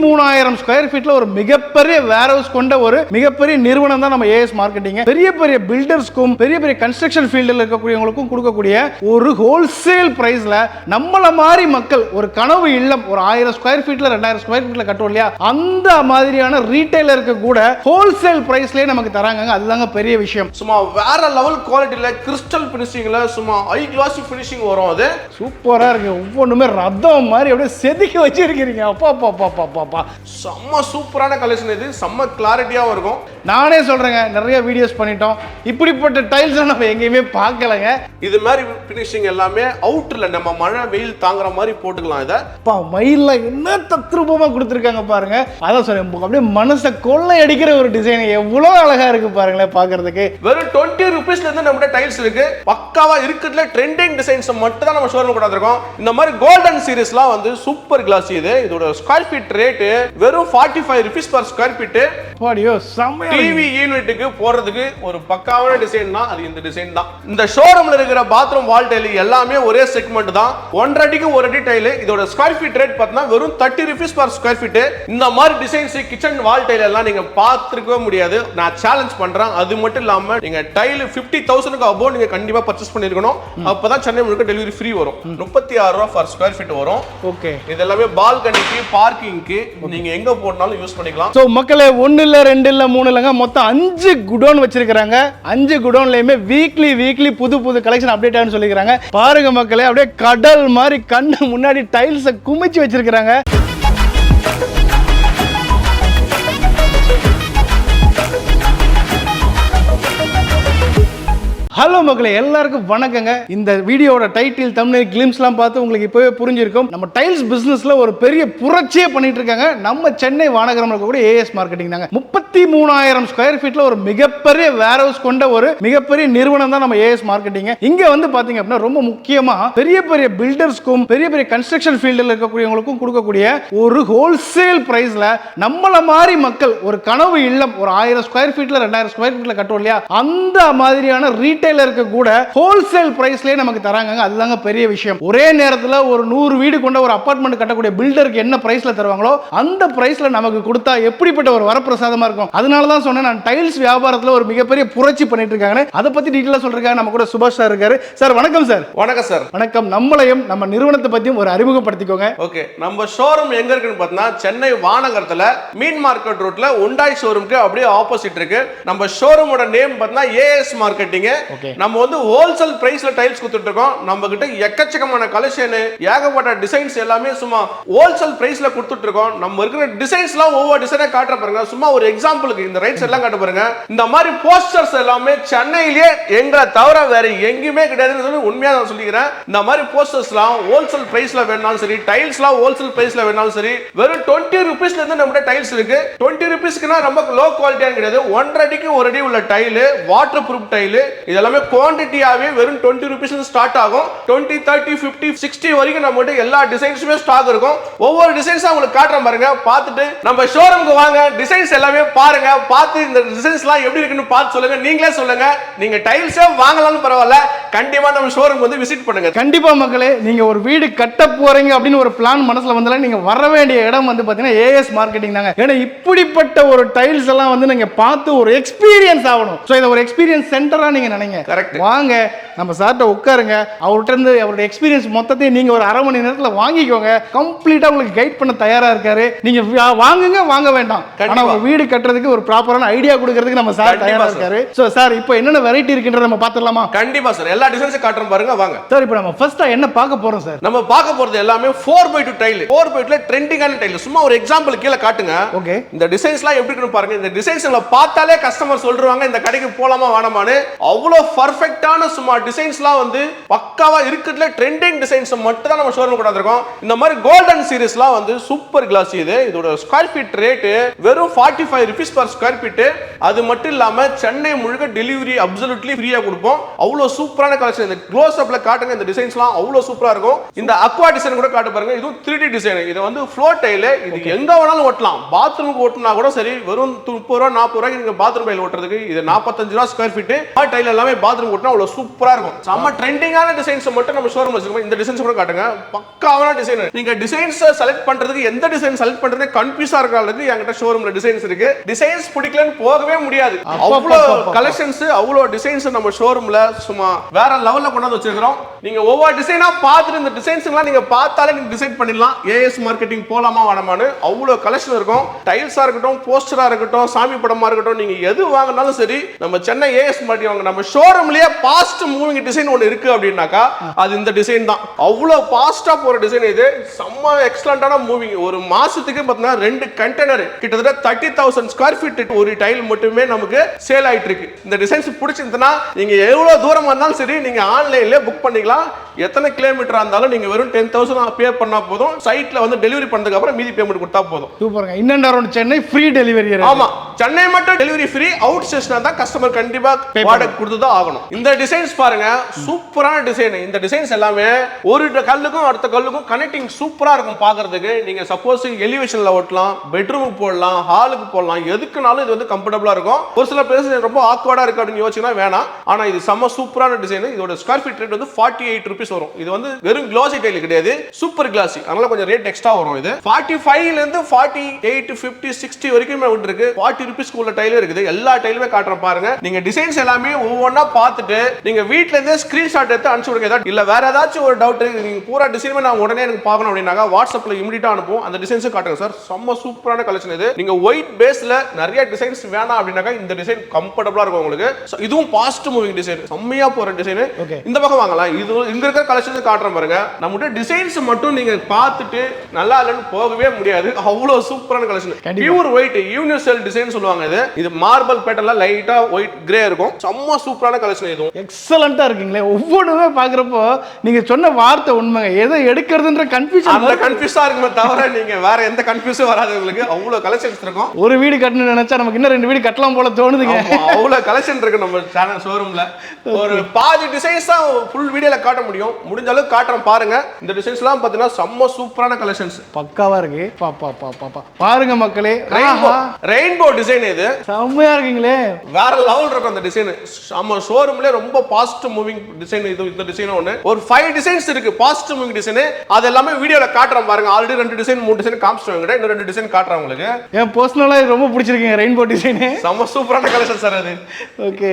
33,000 square ஃபீட்ல ஒரு மிகப்பெரிய வேர் house கொண்ட ஒரு மிகப்பெரிய நிறுவனம் தான் நம்ம ஏஎஸ் மார்க்கெட்டிங். பெரிய பெரிய பில்டர்ஸ்க்கும் பெரிய பெரிய கன்ஸ்ட்ரக்ஷன் ஃபீல்டில் இருக்கக்கூடியவங்களுக்கும் கொடுக்கக்கூடிய ஒரு ஹோல்சேல் பிரைஸ்ல நம்மள மாதிரி மக்கள் ஒரு கனவு இல்லம் ஒரு 1000 ஸ்கொயர் ஃபீட்ல 2000 ஸ்கொயர் ஃபீட்ல கட்டுவோம் இல்லையா, அந்த மாதிரியான ரீட்டைலருக்கு கூட ஹோல்சேல் பிரைஸ்லயே நமக்கு தராங்க. அதுதாங்க பெரிய விஷயம். சும்மா வேற லெவல் குவாலிட்டில கிறிஸ்டல் ஃபினிஷிங்ல சும்மா ஹை கிளாசி ஃபினிஷிங் வரும். அது சூப்பரா இருக்கு. ஒவ்வொன்றுமே ரத்தம் மாதிரி அப்படியே செதுக்கி வச்சிருக்கீங்க. அப்பா அப்பா அப்பா அப்பா செம்ம சூப்பரான கலெக்ஷன். இது செம்ம கிளாரிட்டியாவும் இருக்கும். நானே சொல்றேங்க, நிறைய வீடியோஸ் பண்ணிட்டோம். இப்படிப்பட்ட டைல்ஸ் நம்ம எங்கேயுமே பார்க்கலங்க. இது மாதிரி ஃபினிஷிங் எல்லாமே அவுட்டர்ல நம்ம மழை வெயில் தாங்குற மாதிரி போட்டுக்கலாம். இதை மயில என்ன தத்ரூபமா கொடுத்துருக்காங்க பாருங்க. அதான் சொல்றேன், அப்படியே மனசை கொள்ளை அடிக்கிற ஒரு டிசைன். எவ்வளவு அழகா இருக்கு பாருங்களேன் பாக்குறதுக்கு. வெறும் 20 ரூபீஸ்ல இருந்து நம்ம டைல்ஸ் இருக்கு. பக்காவா இருக்கிறதுல ட்ரெண்டிங் டிசைன்ஸ் மட்டும் தான் நம்ம ஷோரூம் கொண்டு வந்திருக்கோம். இந்த மாதிரி கோல்டன் சீரிஸ்லாம் வந்து சூப்பர் கிளாஸ். இது இதோட ஸ்கொயர் ஃபீட் ரேட் வெறும் 45 ரூபீஸ் பர் ஸ்கொயர் ஃபீட். பாடியோ செம்ம. டிவி யூனிட்டுக்கு போறதுக்கு ஒரு பக்காவான டிசைன் தான் அது. இந்த டிசைன் தான். இந்த ஷோரூம்ல இருக்கிற பாத்ரூம் வால் டைல் எல்லாமே ஒரே செக்மெண்ட் தான். 1.5 அடிக்கு 1 அடி டைல். இதோட ஸ்கொயர் ஃபீட் ரேட் பார்த்தா வெறும் 30 ரூபீஸ் பர் ஸ்கொயர் ஃபீட். இந்த மாதிரி டிசைன்ஸ் கிச்சன் வால் டைல் எல்லாம் நீங்க பார்த்திருக்கவே முடியாது. நான் சேலஞ்ச் பண்றேன். அது மட்டும் இல்லாம நீங்க டைல் 50,000க்கு அபோவ் நீங்க கண்டிப்பா பர்ச்சேஸ் பண்ணிருக்கணும். அப்பதான் சென்னை முழுக்க டெலிவரி ஃப்ரீ வரும். 36 ரூபாய் பர் ஸ்கொயர் ஃபீட் வரும். ஓகே. இது எல்லாமே பால்கனிக்கு பார்க்கிங்க்கு நீங்க எங்க போனாலும் யூஸ் பண்ணிக்கலாம். சோ மக்களே, 1 இல்ல 2 இல்ல 3 இல்லங்க, மொத்தம் 5 குடோன் வச்சிருக்காங்க. 5 குடோன்லயுமே வீக்லி புது கலெக்ஷன் அப்டேட் ஆகுன்னு சொல்லிக்கிறாங்க. பாருங்க மக்களே, அப்படியே கடல் மாதிரி கண்ணு முன்னாடி டைல்ஸை குமிச்சு வச்சிருக்காங்க. ஹலோ மக்களே, எல்லாருக்கும் வணக்கங்க. இந்த வீடியோட டைட்டில் தம்ப்நெயில் கிளிம்ஸ்லாம் பார்த்து உங்களுக்கு இப்பவே புரிஞ்சிருக்கும். நம்ம டைல்ஸ் பிசினஸ்ல ஒரு பெரிய புரட்சியே பண்ணிட்டு இருக்காங்க நம்ம சென்னை வானகரம்ல இருக்கக்கூடிய ஏஎஸ் மார்க்கெட்டிங் தாங்க. 33,000 ஸ்கொயர் ஃபீட்ல ஒரு மிகப்பெரிய வேர் ஹவுஸ் கொண்ட ஒரு மிகப்பெரிய நிறுவனம் தான் நம்ம ஏஎஸ் மார்க்கெட்டிங். இங்க வந்து பாத்தீங்க அப்படின்னா ரொம்ப முக்கியமா பெரிய பெரிய பில்டர்ஸ்க்கும் பெரிய பெரிய கன்ஸ்ட்ரக்ஷன் ஃபீல்டில் இருக்கக்கூடியவங்களுக்கும் கொடுக்கக்கூடிய ஒரு ஹோல்சேல் பிரைஸ்ல நம்மள மாதிரி மக்கள் ஒரு கனவு இல்லம் ஒரு 1000 ஸ்கொயர் ஃபீட்ல 2000 ஸ்கொயர் ஃபீட்ல கட்டுவோம் இல்லையா, அந்த மாதிரியான ரீட்டைலருக்கு கூட ஹோல்சேல் பிரைஸ்லயே நமக்கு தராங்க. அதுதாங்க பெரிய விஷயம். ஒரே நேரத்தில் ஒரு 100 வீடு கொண்ட ஒரு அபார்ட்மெண்ட் கட்டக்கூடிய பில்டருக்கு என்ன பிரைஸ்ல தருவாங்களோ அந்த பிரைஸ்ல நமக்கு கொடுத்தா எப்படிப்பட்ட ஒரு வரப்பிரசாதமா இருக்கும். அதனால தான் சொன்னேன், நான் டைல்ஸ் வியாபாரத்தில் ஒரு மிகப்பெரிய புரட்சி பண்ணிட்டு இருக்காங்க. அதை பத்தி டீடைலா சொல்றாங்க. நம்ம கூட சுபாஷ் சார் இருக்காரு. சார் வணக்கம் சார். வணக்கம் சார். வணக்கம். நம்மளையும் நம்ம நிறுவனத்தை பத்தியும் ஒரு அறிமுகப்படுத்திக்கோங்க. ஓகே, நம்ம ஷோரூம் எங்க இருக்குன்னு பார்த்தா சென்னை வானகரத்துல மீன் மார்க்கெட் ரோட்ல உண்டாய் ஷோரூம்க்கு அப்படியே ஆப்போசிட் இருக்கு. நம்ம ஷோரூமோட நேம் பார்த்தா ஏஎஸ் மார்க்கெட்டிங். நம்ம வந்து ஹோல்சேல் பிரைஸ்ல டைல்ஸ் கொடுத்துட்டு இருக்கோம். நம்ம கிட்ட எக்கச்சக்கமான கலெக்ஷன், ஏகப்பட்ட டிசைன்ஸ் எல்லாமே சும்மா ஹோல்சேல் பிரைஸ்ல கொடுத்துட்டு இருக்கோம். நம்ம இருக்கிற டிசைன்ஸ்லாம் ஒவ்வொரு டிசைனை காட்டுற பாருங்க. சும்மா ஒரு எக்ஸாம்பிளுக்கு இந்த ரைட் சைடுலாம் காட்ட பாருங்க. இந்த மாதிரி போஸ்டர்ஸ் எல்லாமே சென்னையிலே எங்களை தவிர வேற எங்கேயுமே கிடையாதுன்னு சொல்லி உண்மையா நான் சொல்லிக்கிறேன். இந்த மாதிரி போஸ்டர்ஸ்லாம் ஹோல்சேல் பிரைஸ்ல வேணாலும் சரி, டைல்ஸ்லாம் ஹோல்சேல் பிரைஸ்ல வேணாலும் சரி, வெறும் 20 ரூபீஸ்ல இருந்து நம்ம டைல்ஸ் இருக்கு. 20 ரூபீஸ்க்குனா ரொம்ப லோ குவாலிட்டியா கிடையாது. 1.5 அடிக்கு 1 அடி உள்ள டைல், வாட்டர் ப்ரூஃப் டைல். இதெல்லாமே குவான்டிட்டியாவே வெறும் 20 ரூபீஸ் ஸ்டார்ட் ஆகும். 20, 30, 50, 60 வரைக்கும் நம்ம கிட்ட எல்லா டிசைன்ஸுமே ஸ்டாக் இருக்கும். ஒவ்வொரு டிசைன்ஸா உங்களுக்கு காட்டுறேன் பாருங்க. பார்த்துட்டு நம்ம ஷோரூமுக்கு வாங்க, டிசைன்ஸ் எல்லாமே பாருங்க. பார்த்து இந்த டிசைன்ஸ்லாம் எப்படி இருக்குன்னு பார்த்து சொல்லுங்க. நீங்களே சொல்லுங்க. நீங்க டைல்ஸே வாங்கலாம்னு பரவாயில்ல, கண்டிப்பா நம்ம ஷோரூம் வந்து விசிட் பண்ணுங்க. கண்டிப்பா மக்களே, நீங்க ஒரு வீடு கட்ட போறீங்க அப்படின்னு ஒரு பிளான் மனசுல வந்தாலும் நீங்க வர வேண்டிய இடம் வந்து பாத்தீங்கன்னா ஏஎஸ் மார்க்கெட்டிங் தாங்க. ஏன்னா இப்படிப்பட்ட ஒரு டைல்ஸ் எல்லாம் வந்து நீங்க பார்த்து ஒரு எக்ஸ்பீரியன்ஸ் ஆகணும். சோ இத ஒரு எக்ஸ்பீரியன்ஸ் சென்டரா நீங்க நினைங்க. கரெக்ட். வாங்க, நம்ம சார்ட்ட உட்காருங்க. அவர்கிட்ட இருந்து அவருடைய எக்ஸ்பீரியன்ஸ் மொத்தத்தையும் நீங்க ஒரு 1/2 மணி நேரத்தில் வாங்கிக்கோங்க. கம்ப்ளீட்டா உங்களுக்கு கைட் பண்ண தயாரா இருக்காரு. நீங்க வாங்குங்க, வாங்க வேண்டாம். ஆனா உங்க வீடு கட்டுறதுக்கு ஒரு ப்ராப்பரான ஐடியா கொடுக்கிறதுக்கு நம்ம சார் தயாரா இருக்காரு. சோ சார், இப்போ என்னென்ன வெரைட்டி இருக்குன்றத நம்ம பார்த்துடலாமா? கண்டிப்பா சார். எல்லா டிசைன்ஸும் காட்டுறோம் பாருங்க, வாங்க. சார், இப்போ நம்ம ஃபர்ஸ்டா என்ன பார்க்க போறோம் சார்? நம்ம பார்க்க போறது எல்லாமே 4x2 டைல். 4x2ல ட்ரெண்டிங்கான டைல். சும்மா ஒரு எக்ஸாம்பிள் கீழ காட்டுங்க. ஓகே. இந்த டிசைன்ஸ்லாம் எப்படி இருக்குன்னு பாருங்க. இந்த டிசைன்ஸ்ல பார்த்தாலே கஸ்டமர் சொல்றாங்க இந்த கடைக்கு போலாமா வேணாமான்னு. அவ்வளவு பர்ஃபெக்ட்டான சும்மா டிசைன்ஸ்லாம் வந்து பக்காவா இருக்கிறதுல ட்ரெண்டிங் டிசைன்ஸ் மட்டும் தான் நம்ம ஷோரூம் கொண்டு வந்திருக்கோம். இந்த மாதிரி கோல்டன் சீரிஸ்லாம் வந்து சூப்பர் கிளாஸ். இது இதோட ஸ்கொயர் ஃபீட் ரேட் வெறும் 45 ரூபீஸ் பர் ஸ்கொயர் ஃபீட். அது மட்டும் இல்லாம சென்னை முழுக்க டெலிவரி அப்சல்யூட்லி ஃப்ரீயா கொடுப்போம். அவ்வளவு சூப்பரான கலெக்ஷன். இந்த க்ளோஸ் அப்ல காட்டுங்க. இந்த டிசைன்ஸ்லாம் அவ்வளவு சூப்பரா இருக்கும். இந்த அக்வா டிசைன் கூட காட்டு பாருங்க. இது 3D டிசைன். இது வந்து ஃப்ளோர் டைல். இது எங்க வேணாலும் ஓட்டலாம். பாத்ரூமுக்கு ஓட்டினா கூட சரி, வெறும் 30 ரூபா 40 ரூபாய்க்கு நீங்க பாத்ரூம் டைல் ஓட்டுறதுக்கு. இது 45 ரூபா ஸ்கொயர் ஃபீட். டைல் எல்லாமே எல்லாமே பாத்ரூம் கூட்டினா அவ்வளவு சூப்பரா இருக்கும். செம்ம ட்ரெண்டிங்கான டிசைன்ஸ் மட்டும் நம்ம ஷோரூம்ல வச்சிருக்கோம். இந்த டிசைன்ஸ் கூட காட்டுங்க, பக்காவான டிசைன். நீங்க டிசைன்ஸ் செலக்ட் பண்றதுக்கு எந்த டிசைன் செலக்ட் பண்றதே கன்ஃபியூஸா இருக்கிற அளவுக்கு என்கிட்ட ஷோரூம்ல டிசைன்ஸ் இருக்கு. டிசைன்ஸ் பிடிக்கலன்னு போகவே முடியாது. அவ்வளவு கலெக்ஷன்ஸ், அவ்வளவு டிசைன்ஸ் நம்ம ஷோரூம்ல சும்மா வேற லெவல்ல கொண்டாந்து வச்சிருக்கோம். நீங்க ஒவ்வொரு டிசைனா பார்த்துட்டு இந்த டிசைன்ஸ் எல்லாம் நீங்க பார்த்தாலே நீங்க டிசைட் பண்ணிடலாம் ஏஎஸ் மார்க்கெட்டிங் போலாமா வேணாமான்னு. அவ்வளவு கலெக்ஷன் இருக்கும். டைல்ஸா இருக்கட்டும், போஸ்டரா இருக்கட்டும், சாமி படமா இருக்கட்டும், நீங்க எது வாங்கினாலும் சரி நம்ம சென்னை ஏஎஸ் மார்க்கெட்டிங் வாங்க. நம்ம ஷோரூம்லயே ஃபாஸ்ட் மூவிங் டிசைன் ஒன்னு இருக்கு அப்படின்னாக்கா அது இந்த டிசைன் தான். அவ்வளவு ஃபாஸ்டா போற டிசைன் இது. செம்ம எக்ஸலண்டான மூவிங். ஒரு மாசத்துக்கு பார்த்தீங்கன்னா 2 கண்டெய்னர் கிட்டத்தட்ட 30,000 ஸ்கொயர் ஃபீட் ஒரு டைல் மட்டுமே நமக்கு சேல் ஆயிட்டு இருக்கு. இந்த டிசைன்ஸ் பிடிச்சிருந்தா நீங்க எவ்வளவு தூரமா இருந்தாலும் சரி நீங்க ஆன்லைன்ல புக் பண்ணிக்கலாம். எத்தனை கிலோமீட்டரா இருந்தாலும் நீங்க வெறும் 10,000 பே பண்ணா போதும். சைட்ல வந்து டெலிவரி பண்ணதுக்கு அப்புறம் மீதி பேமெண்ட் கொடுத்தா போதும். சூப்பர்ங்க. In and around Chennai free delivery. ஆமா, சென்னை மட்டும் டெலிவரி ஃப்ரீ. அவுட் ஸ்டேஷனா தான் கஸ்டமர் கண்டிப்பா வாடகை கொடுத்து தான் ஆகணும். இந்த டிசைன்ஸ் பாருங்க, சூப்பரான டிசைன். இந்த டிசைன்ஸ் எல்லாமே ஒரு கல்லுக்கும் அடுத்த கல்லுக்கும் கனெக்டிங் சூப்பரா இருக்கும் பாக்குறதுக்கு. நீங்க சப்போஸ் எலிவேஷன்ல ஓட்டலாம், பெட்ரூமுக்கு போடலாம், ஹாலுக்கு போடலாம், எதுக்குனாலும் இது வந்து கம்ஃபர்டபுளா இருக்கும். ஒரு சில பிளேஸ் ரொம்ப ஆக்வர்டா இருக்கு அப்படின்னு யோசிச்சீங்கன்னா வேணாம். ஆனா இது செம்ம சூப்பரான டிசைன். இதோட ஸ்கொயர் ஃபீட் ரேட் வந்து 48 ரூபீஸ் வரும். இது வந்து வெறும் கிளாசி டைல் கிடையாது, சூப்பர் கிளாசி. அதனால கொஞ்சம் ரேட் எக்ஸ்ட்ரா வரும். இது 45 ல இருந்து 48, 50, 60 வரைக்கும் இருக்கு. 40 ரூபீஸ்க்கு உள்ள டைல் இருக்குது. எல்லா டைலுமே காட்டுறேன் பாருங்க. நீங்க டிசைன்ஸ் எல்லாமே ஒவ்வொன்னா பார்த்துட்டு நீங்க வீட்ல இருந்தே ஸ்கிரீன்ஷாட் எடுத்து அனுப்பிச்சு விடுங்க. ஏதாவது இல்ல வேற ஏதாச்சும் ஒரு டவுட் நீங்க பூரா டிசைன் நான் உடனே எனக்கு பார்க்கணும் அப்படின்னாக்கா வாட்ஸ்அப்ல இமிடியேட்டா அனுப்புவோம். அந்த டிசைன்ஸ் காட்டுங்க சார். செம்ம சூப்பரான கலெக்ஷன் இது. நீங்க ஒயிட் பேஸ்ல நிறைய டிசைன்ஸ் வேணாம் அப்படின்னாக்கா இந்த டிசைன் கம்ஃபர்டபுளா இருக்கும் உங்களுக்கு. இதுவும் ஃபாஸ்ட் மூவிங் டிசைன், செம்மையா போற டிசைன். இந்த பக்கம் வாங்கலாம். இது இங்க இருக்கிற கலெக்ஷன்ஸ் காட்டுறேன் பாருங்க. நம்மகிட்ட டிசைன்ஸ் மட்டும் நீங்க பார்த்துட்டு நல்லா இல்லைன்னு போகவே முடியாது. அவ்வளவு சூப்பரான collection. Pure white universal design சொல்லுவாங்க. இது மார்பிள் பேட்டர்ன்ல லைட்டா ஒயிட் கிரே இருக்கும். செம்ம சூப்பரான கலெக்ஷன். இதுவும் எக்ஸலண்டா இருக்குங்களே. ஒவ்வொன்றுமே பாக்குறப்போ நீங்க சொன்ன வார்த்தை உண்மைங்க. எதை எடுக்கிறதுன்ற கன்ஃபியூஷன், அந்த கன்ஃபியூஸா இருக்குமே தவிர நீங்க வேற எந்த கன்ஃபியூஸும் வராது உங்களுக்கு. அவ்வளவு கலெக்ஷன்ஸ் இருக்கும். ஒரு வீடு கட்டணும்னு நினைச்சா நமக்கு இன்னும் 2 வீடு கட்டலாம் போல தோணுதுங்க. அவ்வளவு கலெக்ஷன் இருக்கு நம்ம சேனல் ஷோரூம்ல. ஒரு பாதி டிசைன்ஸ் தான் ஃபுல் வீடியோல காட்ட முடியும். முடிஞ்ச அளவுக்கு காட்டுறோம் பாருங்க. இந்த டிசைன்ஸ் எல்லாம் பாத்தீங்கன்னா செம்ம சூப்பரான கலெக்ஷன்ஸ், பக்காவா இருக்கு. பாருங்க மக்களே, ரெயின்போ டிசைன் இது செம்மையா இருக்குங்களே. வேற லெவல் இருக்கும் அந்த டிசைன். நம்ம ஷோரூம்ல ரொம்ப ஃபாஸ்ட் மூவிங் டிசைன். இது இந்த டிசைன் ஒன்னு ஒரு 5 டிசைன்ஸ் இருக்கு ஃபாஸ்ட் மூவிங் டிசைன். அது எல்லாமே வீடியோல காட்டுறோம் பாருங்க. ஆல்ரெடி 2 டிசைன் 3 டிசைன் காமிச்சிட்டோம். இன்னும் 2 டிசைன் காட்டுறேன் உங்களுக்கு. என் பர்சனலா ரொம்ப பிடிச்சிருக்கீங்க ரெயின்போ டிசைன். செம்ம சூப்பரான கலெக்ஷன் சார் அது. ஓகே,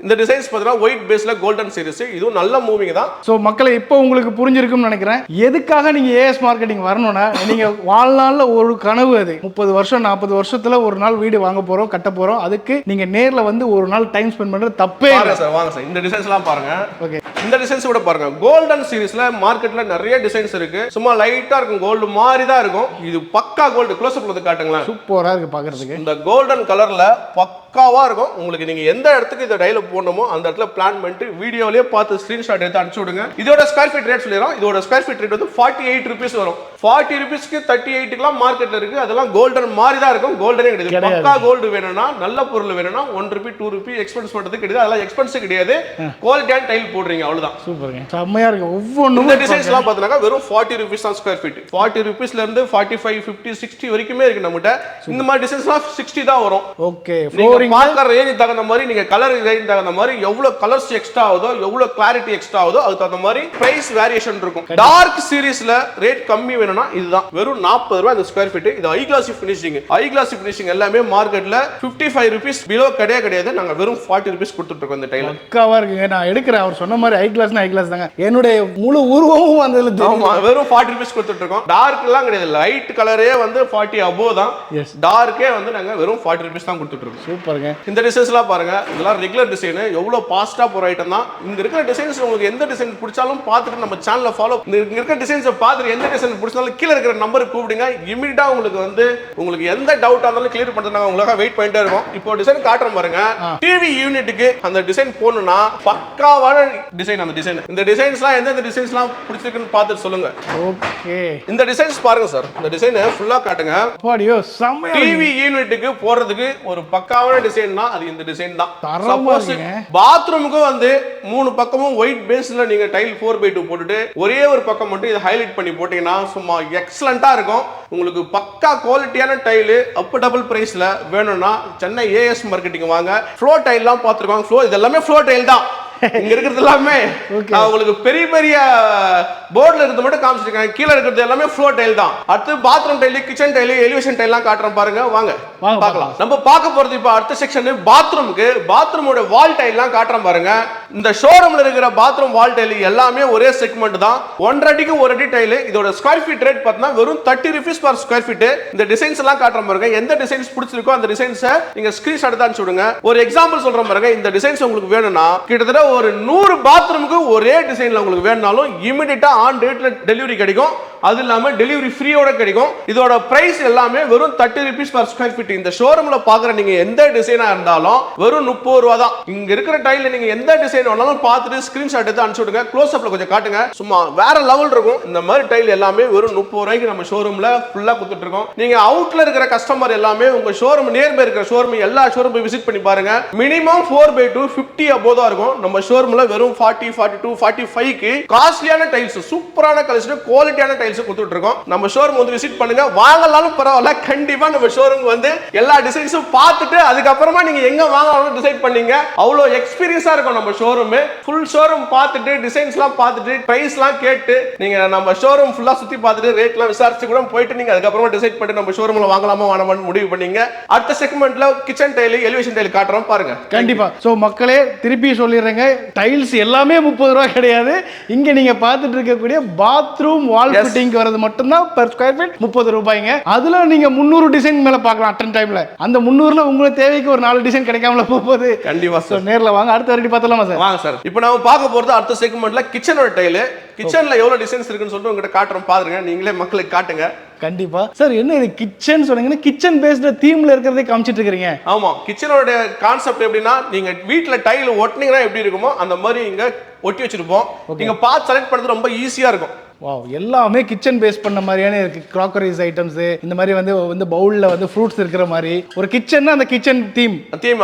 இந்த டிசைன்ஸ் பார்த்தீங்கன்னா ஒயிட் பேஸ்ல கோல்டன் சீரிஸ். இதுவும் நல்ல மூவிங் தான். சோ மக்களை இப்போ உங்களுக்கு புரிஞ்சிருக்கும்னு நினைக்கிறேன். எதுக்காக நீங்க ஏஎஸ் மார்க்கெட்டிங் வரணும்னா, நீங்க வாழ்நாள்ல ஒரு கனவு. அது 30 வருஷம் 40 வருஷத்துல ஒரு நாள் வீடு வாங்க போறோம், கட்ட போறோம். அதுக்கு நீங்க நேர்ல வந்து ஒரு நாள் டைம் ஸ்பெண்ட் பண்றது தப்பே இல்லை சார். வாங்க சார், இந்த டிசைன்ஸ் எல்லாம் பாருங்க. ஓகே, இந்த டிசைன்ஸ் கூட பாருங்க. கோல்டன் சீரிஸ்ல மார்க்கெட்ல நிறைய டிசைன்ஸ் இருக்கு. சும்மா லைட்டா இருக்கும், கோல்டு மாதிரி தான் இருக்கும். இது பக்கா கோல்டு. க்ளோஸ் அப்ல வந்து காட்டுங்களா. சூப்பரா இருக்கு பாக்குறதுக்கு. இந்த கோல்டன் கலர்ல பக்காவா இருக்கும். உங்களுக்கு நீங்க எந்த இடத்துக்கு இந்த டைல போடணுமோ அந்த இடத்துல பிளான் பண்ணிட்டு வீடியோலயே பார்த்து ஸ்கிரீன்ஷாட் எடுத்து அனுப்பிச்சு விடுங்க. இதோட ஸ்கொயர் ஃபீட் ரேட் சொல்லிடுறோம். இதோட ஸ்கொயர் ஃபீட் ரேட் வந்து 48 ரூபீஸ் வரும். 40 ரூபீஸ்க்கு 38க்குலாம் மார்க்கெட்ல இருக்கு. அதெல்லாம் கோல்டன் மாதிரி தான் இருக்கும். கோல்டனே கிடையாது. பக்கா கோல்டு வேணும்னா, நல்ல பொருள் வேணும்னா 1 ரூபி 2 ரூபி எக்ஸ்பென்ஸ் பண்றது கிடையாது. அதெல்லாம் எக்ஸ்பென்ஸ் கிடையாது. குவாலிட்டியான டைல் போடுறீங்க அவ்வளவுதான். சூப்பர்ங்க, செம்மையா இருக்கு. ஒவ்வொன்றும் இந்த டிசைன்ஸ் எல்லாம் பார்த்தீங்கன்னா வெறும் 40 ரூபீஸ் தான் ஸ்கொயர் ஃபீட். 40 ரூபீஸ்ல இருந்து 45, 50, 60 வரைக்குமே இருக்கு நம்மகிட்ட. இந்த மாதிரி டிசைன்ஸ் எல்லாம் 60 தான் வரும். ஓகே, ஃப்ளோரிங் பார்க்கற ரேஞ்ச் தகுந்த மாதிரி, நீங்க கலர் ரேஞ்ச் தகுந்த மாதிரி எவ்வளவு கலர்ஸ் எக்ஸ்ட்ரா ஆகுதோ, எவ்வளவு கிளாரிட்டி எக்ஸ்ட்ரா ஆகுதோ அதுக்கு தகுந்த மாதிரி பிரைஸ் வேரியேஷன் இருக்கும். டார்க் சீரிஸ்ல ரேட் கம்மி வேணும்னா இதுதான். வெறும் 40 ரூபாய் இந்த ஸ்கொயர் ஃபீட். இது ஐ கிளாசி ஃபினிஷிங். ஐ கிளாசி ஃபினிஷிங் எல்லாமே மார்க்கெட்ல 55 ரூபீஸ் பிலோ கிடையாது. நாங்க வெறும் 40 ரூபீஸ் கொடுத்துட்டு இருக்கோம் இந்த டைல. பக்காவா இருக்குங்க. நான் எடுக்கிறேன். அவர் சொன்ன மாதிரி ஐ கிளாஸ்னா ஐ கிளாஸ் தாங்க. என்னுடைய முழு உருவமும் அதுல தெரியும். வெறும் 40 ரூபீஸ் கொடுத்துட்டு இருக்கோம். டார்க் எல்லாம் கிடையாது. லைட் கலரே வந்து 40 above தான். டார்க்கே வந்து நாங்க வெறும் 40 ரூபீஸ் தான் கொடுத்துட்டு இருக்கோம். சூப்பர்ங்க. இந்த டிசைன்ஸ் எல்லாம் பாருங்க. இதெல்லாம் ரெகுலர் டிசைன். எவ்வளவு ஃபாஸ்டா போற ஐட்டம் தான். இங்க இருக்கிற டிசைன்ஸ் உங்களுக்கு எந்த டிசைன் பிடிச்சாலும் பார்த்துட்டு நம்ம சேனலை ஃபாலோ. இங்க இருக்கிற டிசைன்ஸ் பார்த்துட்டு எந்த டிசைன் பிடிச்சாலும் கீழே இருக்கிற நம்பருக்கு கூப்பிடுங்க. இமிடியா உங்களுக்கு எந்த டவுட்டா இருந்தாலும் கிளியர் பண்றது நாங்க உங்களுக்காக வெயிட் பண்ணிட்டே இருக்கோம். இப்போ டிசைன் காட்டுறோம் பாருங்க. டிவி யூனிட்டுக்கு அந்த டிசைன் போடணும்னா பக்காவான டிசைன். அந்த டிசைன், இந்த டிசைன்ஸ்லாம் எந்த டிசைன்ஸ்லாம் பிடிச்சிருக்குன்னு பார்த்துட்டு சொல்லுங்க. ஓகே, இந்த டிசைன்ஸ் பாருங்க சார். இந்த டிசைன் ஃபுல்லா காட்டுங்க. பாடியோ செம்ம. டிவி யூனிட்டுக்கு போறதுக்கு ஒரு பக்காவான டிசைன்னா அது இந்த டிசைன் தான். தரமா இருக்குங்க. பாத்ரூமுக்கு வந்து 3 பக்கமும் ஒயிட் பேஸ்ல நீங்க டைல் 4x2 போட்டுட்டு ஒரே ஒரு பக்கம் மட்டும் இதை ஹைலைட் பண்ணி போட்டீங்கன்னா சும்மா எக்ஸலண்டா இருக்கும். உங்களுக்கு பக்கா குவாலிட்டியான டைல் அஃபோர்டபுள் பிரைஸ்ல வேணும்னா சென்னை ஏஎஸ் மார்க்கெட்டிங் வாங்க. ஃப்ளோ டைல்லாம் பார்த்துருக்கோங்க. ஃப்ளோ இது எல்லாமே ஃப்ளோ டைல் தான். இங்க இருக்கிறது எல்லாமே உங்களுக்கு பெரிய பெரிய போர்ட்ல இருக்கிறது மட்டும் காமிச்சிருக்காங்க. கீழே இருக்கிறது எல்லாமே ஃப்ளோர் டைல் தான். அடுத்து bathroom tile, kitchen tile, elevation டைல்லாம் காட்டுறோம் பாருங்க. வாங்க பார்க்கலாம். நம்ம பார்க்க போறது இப்ப அடுத்த செக்ஷன் பாத்ரூமுக்கு. பாத்ரூமோட வால் டைல்லாம் காட்டுறோம் பாருங்க. இந்த ஷோரூம்ல இருக்கிற பாத்ரூம் வால் டைல் எல்லாமே ஒரே செக்மெண்ட் தான். 1.5 அடிக்கு 1 அடி டைல். இதோட ஸ்கொயர் ஃபீட் ரேட் பார்த்தா வெறும் 30 rupees per ஸ்கொயர் ஃபீட். இந்த டிசைன்ஸ் எல்லாம் காட்டுறோம் பாருங்க. எந்த டிசைன்ஸ் பிடிச்சிருக்கோ அந்த டிசைன்ஸை நீங்க ஸ்கிரீன்ஷாட் தான் சொல்லுங்க. ஒரு எக்ஸாம்பிள் சொல்றேன் பாருங்க. இந்த டிசைன்ஸ் உங்களுக்கு வேணும்னா கிட்டத்தட்ட ஒரு 100 பாத்ரூமுக்கு ஒரே டிசைன்ல உங்களுக்கு வேணும்னாலும் இமிடியேட்டா ஆன் டேட்ல டெலிவரி கிடைக்கும். அது இல்லாம டெலிவரி ஃப்ரீயோட கிடைக்கும். இதோட பிரைஸ் எல்லாமே வெறும் 30 rupees per ஸ்கொயர் ஃபீட். இந்த ஷோரூம்ல பாக்குற நீங்க எந்த டிசைனா இருந்தாலும் வெறும் 30 ரூபாய் தான். இங்க இருக்கிற டைல்ல நீங்க எந்த டிசைன் வேணாலும் பார்த்துட்டு ஸ்கிரீன்ஷாட் எடுத்து அனுப்பிச்சு விடுங்க. க்ளோஸ் அப்ல கொஞ்சம் காட்டுங்க. சும்மா வேற லெவல் இருக்கும். இந்த மாதிரி டைல் எல்லாமே வெறும் 30 ரூபாய்க்கு நம்ம ஷோரூம்ல ஃபுல்லா கொடுத்துட்டு இருக்கோம். நீங்க அவுட்ல இருக்கிற கஸ்டமர் எல்லாமே உங்க ஷோரூம் நியர்பை இருக்கிற ஷோரூம் எல்லா ஷோரூம் போய் விசிட் பண்ணி பாருங்க. மினிமம் 4x2 50 above தான் இருக்கும். நம்ம ஷோரூம்ல வெறும் 40, 42, 45க்கு காஸ்ட்லியான டைல்ஸ், சூப்பரான கலெக்ஷன், குவாலிட்டியான டைல்ஸ் கொடுத்துட்டு இருக்கோம். நம்ம ஷோரூம் வந்து விசிட் பண்ணுங்க. வாங்கலாம்னு பரவாயில்ல, கண்டிப்பா நம்ம ஷோரூம் வந்து எல்லா டிசைன்ஸும் பார்த்துட்டு அதுக்கப்புறமா நீங்க எங்க வாங்கலாம்னு டிசைட் பண்ணீங்க. அவ்வளவு எக்ஸ்பீரியன்ஸா இருக்கும் நம்ம ஷோரூம். ஃபுல் ஷோரூம் பார்த்துட்டு டிசைன்ஸ்லாம் பார்த்துட்டு பிரைஸ்லாம் கேட்டு நீங்க நம்ம ஷோரூம் ஃபுல்லா சுத்தி பார்த்துட்டு ரேட்லாம் விசாரிச்சு கூட போயிட்டு நீங்க அதுக்கப்புறமா டிசைட் பண்ணி நம்ம ஷோரூம்ல வாங்கலாமா வேணாமான்னு முடிவு பண்ணீங்க. அடுத்த செக்மெண்ட்ல கிச்சன் டைல், எலிவேஷன் டைல் காட்டுறோம் பாருங்க. கண்டிப்பா. சோ மக்களே திருப்பி சொல்லிடுறேங்க, டைல்ஸ் எல்லாமே 30 ரூபாய் கிடையாது. இங்க நீங்க பார்த்துட்டு இருக்கக்கூடிய பாத்ரூம் வால் ஃபிட்டிங் வரது மட்டும் தான் per ஸ்கொயர் ஃபீட் 30 ரூபாய்ங்க. அதுல நீங்க 300 டிசைன் மேல பார்க்கலாம் அட்டன் டைம்ல. அந்த 300ல உங்களுக்கு தேவைக்கு ஒரு 4 டிசைன் கிடைக்காமல போகுது. கண்டிப்பா சார். நேர்ல வாங்க, அடுத்த ரெடி பார்த்தலாமா சார்? வாங்க சார். இப்போ நாம பார்க்க போறது அடுத்த செக்மெண்ட்ல கிச்சனோட டைல். கிச்சன்ல எவ்வளவு டிசைன்ஸ் இருக்குன்னு சொல்லிட்டு உங்ககிட்ட காட்டுறோம் பாருங்க. நீங்களே மக்களுக்கு காட்டுங்க. கண்டிப்பா சார். என்ன இது கிச்சன் சொன்னீங்கன்னா கிச்சன் பேஸ்ட் தீம்ல இருக்கிறதே காமிச்சிட்டு இருக்கீங்க. ஆமா, கிச்சனோட கான்செப்ட் எப்படின்னா நீங்க வீட்ல டைல் ஒட்டினீங்கன்னா எப்படி இருக்குமோ அந்த மாதிரி இங்க ஒட்டி வச்சிருப்போம். நீங்க பார்த்து செலக்ட் பண்றது ரொம்ப ஈஸியா இருக்கும். வாவ், எல்லாமே கிச்சன் பேஸ் பண்ண மாதிரியான இருக்கு. கிராக்கரிஸ் ஐட்டம்ஸ், இந்த மாதிரி வந்து பவுல்ல வந்து ஃப்ரூட்ஸ் இருக்கிற மாதிரி ஒரு கிச்சன். அந்த கிச்சன் தீம்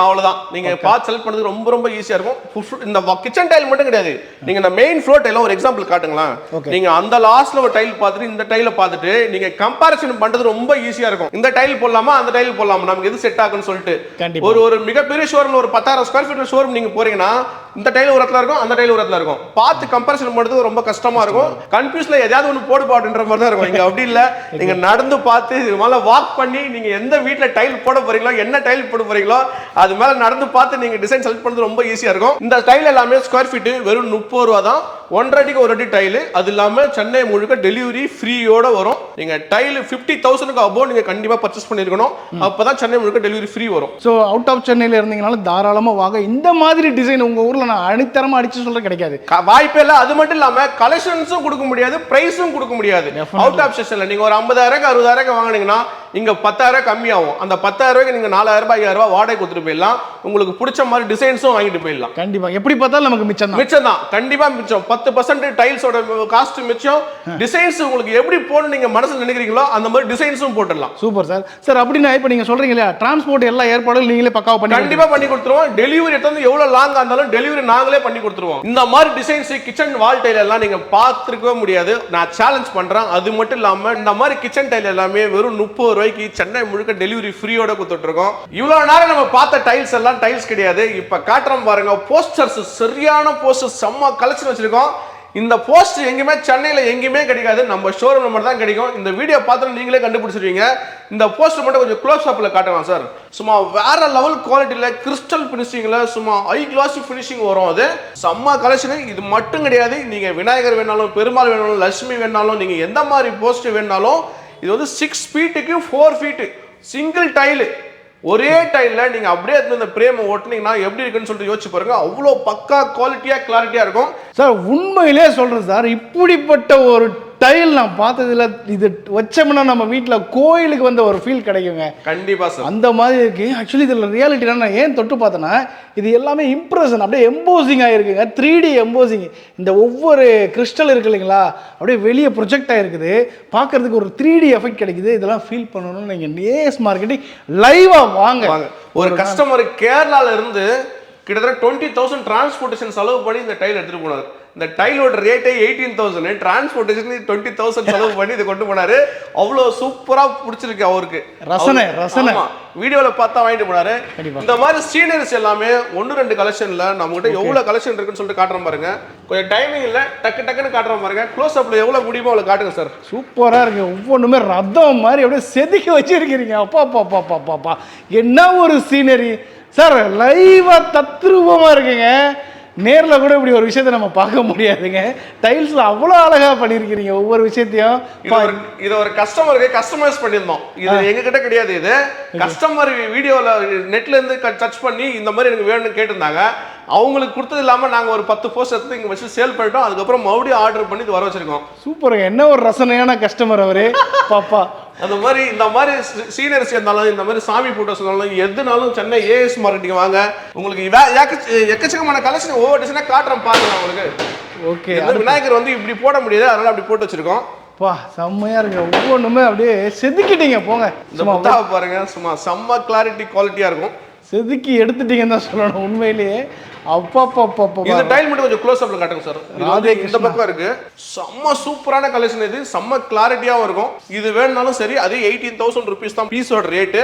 அவ்வளவுதான். நீங்க பார்த்து செலக்ட் பண்றது ரொம்ப ரொம்ப ஈஸியா இருக்கும். இந்த கிச்சன் டைல் மட்டும் கிடையாது, நீங்க இந்த மெயின் ஃப்ளோர் டைல ஒரு எக்ஸாம்பிள் காட்டுங்களா. நீங்க அந்த லாஸ்ட்ல ஒரு டைல் பார்த்துட்டு இந்த டைல பார்த்துட்டு நீங்க கம்பேரிசன் பண்றது ரொம்ப ஈஸியா இருக்கும். இந்த டைல் போடலாமா அந்த டைல் போடலாமா, நமக்கு எது செட் ஆகும்னு சொல்லிட்டு ஒரு மிகப்பெரிய ஷோரூம்ல ஒரு 10,000 ஸ்கொயர் ஃபீட் ஷோரூம் நீங்க போறீங்கன்னா இந்த டைல் ஒரு இடத்துல இருக்கும், அந்த டைல் ஒரு இடத்துல இருக்கும். பார்த்து கம்பேரிசன் பண்றது ரொம்ப கஷ்டமா இருக்கும். கன்ஃபியூஸ்ல எதாவது ஒன்று போடுபாடுன்ற மாதிரி தான் இருக்கும். இங்க அப்படி இல்ல, நீங்க நடந்து பார்த்து இது மேல வாக் பண்ணி நீங்க எந்த வீட்ல டைல் போட போறீங்களோ, என்ன டைல் போட போறீங்களோ அது மேல நடந்து பார்த்து நீங்க டிசைன் செலக்ட் பண்றது ரொம்ப ஈஸியா இருக்கும். இந்த டைல் எல்லாமே ஸ்கொயர் ஃபீட் வெறும் 30 ரூபாய் தான். 1.5 அடிக்கு 1 அடி டைல். அது இல்லாம சென்னை முழுக்க டெலிவரி ஃப்ரீயோட வரும். நீங்க டைல் 50,000க்கு அபோவ் நீங்க கண்டிப்பா பர்ச்சேஸ் பண்ணிருக்கணும். அப்பதான் சென்னை முழுக்க டெலிவரி ஃப்ரீ வரும். சோ அவுட் ஆஃப் சென்னையில இருந்தீங்கனால தாராளமா வாங்க. இந்த மாதிரி டிசைன் உங்க ஊர்ல நான் அடித்தரமா அடிச்சு சொல்ற கிடைக்காது, வாய்ப்பே இல்ல. அது மட்டும் இல்லாம கலெக்ஷன்ஸும் கொடுக்க முடியாது, பிரைஸும் கொடுக்க முடியாது. அவுட் ஆஃப் செஷன்ல நீங்க ஒரு 50,000 60,000 வாங்குனீங்கன்னா இங்க 10,000 கம்மியாகும். அந்த 10,000 ரூபாய்க்கு நீங்க 4,000 ரூபாய் 5,000 ரூபாய் வாடகை கொடுத்துட்டு போயிடலாம். உங்களுக்கு பிடிச்ச மாதிரி டிசைன்ஸும் வாங்கிட்டு போயிடலாம். கண்டிப்பா. எப்படி பார்த்தாலும் நமக்கு மிச்சம் தான். கண்டிப்பா மிச்சம். 10% டைல்ஸோட காஸ்ட் மிச்சம். டிசைன்ஸ் உங்களுக்கு எப்படி போடணும் நீங்க மனசுல நினைக்கிறீங்களோ அந்த மாதிரி டிசைன்ஸும் போட்டுடலாம். Super sir. சார் அப்படின்னா இப்ப நீங்க சொல்றீங்க இல்லையா, டிரான்ஸ்போர்ட் எல்லா ஏற்பாடுகளும் நீங்களே பக்காவா பண்ணி கண்டிப்பா பண்ணி கொடுத்துருவோம். டெலிவரி எடுத்து எவ்வளவு லாங்கா இருந்தாலும் டெலிவரி நாங்களே பண்ணி கொடுத்துருவோம். இந்த மாதிரி டிசைன்ஸ் கிச்சன் வால் டைல் எல்லாம் நீங்க பார்த்திருக்கவே முடியாது. நான் சேலஞ்ச் பண்றேன். அது மட்டும் இல்லாம இந்த மாதிரி கிச்சன் டைல் எல்லாமே வெறும் 30 ரூபாய்க்கு சென்னை முழுக்க டெலிவரி ஃப்ரீயோட கொடுத்துட்டு இருக்கோம். இவ்வளவு நேரம் நம்ம பார்த்த டைல்ஸ் எல்லாம் டைல்ஸ் கிடையாது. இப்ப காட்டுறோம் பாருங்க போஸ்டர்ஸ். சரியான போஸ்டர், செம்ம கலெக்ஷன் வச்சிருக்கோம். இந்த போஸ்டர் எங்கேயுமே சென்னையில் எங்கேயுமே கிடைக்காது, நம்ம ஷோரூம் மட்டும் தான் கிடைக்கும். இந்த வீடியோ பார்த்து நீங்களே கண்டுபிடிச்சிருவீங்க. இந்த போஸ்டர் மட்டும் கொஞ்சம் க்ளோஸ் அப்ல காட்டலாம் சார். சும்மா வேற லெவல் குவாலிட்டியில் கிறிஸ்டல் ஃபினிஷிங்ல சும்மா ஹை கிளாசி ஃபினிஷிங் வரும். அது செம்ம கலெக்ஷன். இது மட்டும் கிடையாது, நீங்க விநாயகர் வேணாலும், பெருமாள் வேணாலும், லட்சுமி வேணாலும், நீங்க எந்த மாதிரி போஸ்டர் வேணாலும் இது வந்து 6 ஃபீட்டுக்கு 4 ஃபீட் சிங்கிள் டைல். ஒரே டைல்ல நீங்க அப்படியே இந்த பிரேம் ஓட்டுனீங்கன்னா எப்படி இருக்குன்னு சொல்லிட்டு யோசிச்சு பாருங்க. அவ்வளோ பக்கா குவாலிட்டியா கிளாரிட்டியா இருக்கும் சார். உண்மையிலே சொல்றேன் சார், இப்படிப்பட்ட ஒரு டைல் நான் பார்த்ததுல இது வச்சோம்னா நம்ம வீட்டில் கோயிலுக்கு வந்த ஒரு ஃபீல் கிடைக்குங்க. கண்டிப்பா சார். அந்த மாதிரி இருக்கு. ஆக்சுவலி இதில் ரியாலிட்டி நான் ஏன் தொட்டு பார்த்தேன்னா, இது எல்லாமே இம்ப்ரெஷன் அப்படியே எம்போசிங் ஆகிருக்குங்க. 3D embossing. இந்த ஒவ்வொரு கிறிஸ்டல் இருக்கு இல்லைங்களா, அப்படியே வெளியே ப்ரொஜெக்ட் ஆகிருக்குது. பார்க்கறதுக்கு ஒரு 3D எஃபெக்ட் கிடைக்குது. இதெல்லாம் ஃபீல் பண்ணணும்னு நீங்கள் ஏஎஸ் மார்க்கெட்டிங் லைவாக வாங்க. ஒரு கஸ்டமர் கேரளால இருந்து கிட்டத்தட்ட 20,000 டிரான்ஸ்போர்ட்டேஷன் செலவு பண்ணி இந்த டைல் எடுத்துட்டு போனார். இந்த டைலோட ரேட்டே 18,000, டிரான்ஸ்போர்ட்டேஷன் 20,000 செலவு பண்ணி இதை கொண்டு போனாரு. அவ்வளோ சூப்பரா பிடிச்சிருக்கு அவருக்கு. ரசனை வீடியோல பார்த்தா வாங்கிட்டு போனாரு. இந்த மாதிரி சீனரிஸ் எல்லாமே 1-2 கலெக்ஷன்ல நம்ம கிட்ட எவ்வளவு கலெக்ஷன் இருக்குன்னு சொல்லிட்டு காட்டுறோம் பாருங்க. கொஞ்சம் டைமிங் இல்ல, டக்குன்னு காட்டுறோம் பாருங்க. க்ளோஸ் அப்ல எவ்வளவு முடியுமோ அவ்வளவு காட்டுங்க சார். சூப்பரா இருக்கு. ஒவ்வொன்றுமே ரத்தம் மாதிரி அப்படியே செதுக்கி வச்சிருக்கிறீங்க. அப்பா என்ன ஒரு சீனரி சார். லைவா தத்ரூபமா இருக்குங்க. நேரில் கூட இப்படி ஒரு விஷயத்தை நம்ம பார்க்க முடியாதுங்க. டைல்ஸ்ல அவ்வளோ அழகா பண்ணியிருக்கிறீங்க ஒவ்வொரு விஷயத்தையும். இது ஒரு கஸ்டமருக்கு கஸ்டமைஸ் பண்ணியிருந்தோம். இது எங்ககிட்ட கிடையாது. இது கஸ்டமர் வீடியோல நெட்ல இருந்து சர்ச் பண்ணி இந்த மாதிரி எனக்கு வேணும்னு கேட்டிருந்தாங்க. அவங்களுக்கு கொடுத்தது இல்லாமல் நாங்கள் ஒரு 10 போஸ்ட் எடுத்து இங்கே வச்சு சேல் பண்ணிட்டோம். அதுக்கப்புறம் மறுபடியும் ஆர்டர் பண்ணி இது வர வச்சிருக்கோம். சூப்பருங்க. என்ன ஒரு ரசனையான கஸ்டமர் அவரு. பாப்பா அந்த மாதிரி இந்த மாதிரி சீனியர்ஸ் இருந்தாலும், இந்த மாதிரி சாமி போட்டோஸ் இருந்தாலும், எதுனாலும் சென்னை ஏஎஸ் மார்க்கெட்டிங் வாங்க. உங்களுக்கு எக்கச்சக்கமான கலெக்ஷன் ஒவ்வொரு டிசைனா காட்டுறோம் பாருங்க உங்களுக்கு. ஓகே. விநாயகர் வந்து இப்படி போட முடியாது, அதனால அப்படி போட்டு வச்சிருக்கோம். பா செம்மையா இருக்கு. ஒவ்வொன்றுமே அப்படியே செதுக்கிட்டீங்க போங்க. இந்த முத்தாவை பாருங்க, சும்மா செம்ம கிளாரிட்டி குவாலிட்டியா இருக்கும். செதுக்கி எடுத்துட்டீங்கன்னு தான் சொல்லணும் உண்மையிலேயே. அப்பா இந்த டைல் மட்டும் கொஞ்சம் க்ளோஸ் அப்ல காட்டுங்க சார். ராதே இந்த பக்கம் இருக்கு. செம்ம சூப்பரான கலெக்ஷன். இது செம்ம கிளாரிட்டியாவும் இருக்கும். இது வேணும்னாலும் சரி. அது 18,000 rupees தான் பீஸோட ரேட்டு.